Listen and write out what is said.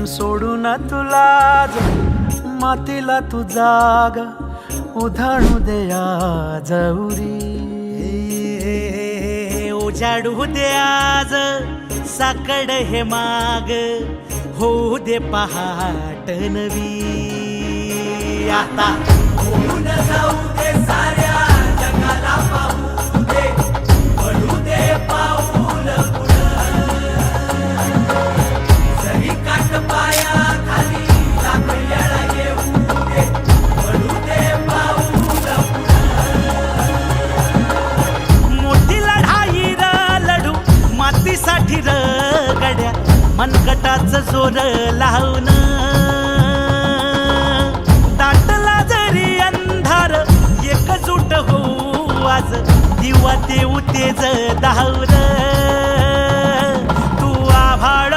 सोडून तुला मातीला तू जाग उधाणू दे आज उरी उजाडू दे आज साकड हे माग होऊ दे पहाट नवी आता होऊन जाऊ दे साऱ्या जगाला पाहू दे पडू दे पाऊल पुढं जरी काट पाया खाली लाकड्याला येऊ दे पडू दे पाऊल मोठी लढाई र लढू मातीसाठी र गड्या मनगटाचं जोर लावून दाटला जरी अंधार एकजूट होऊ आज दिवा देऊ तेज दावर तू आभाळ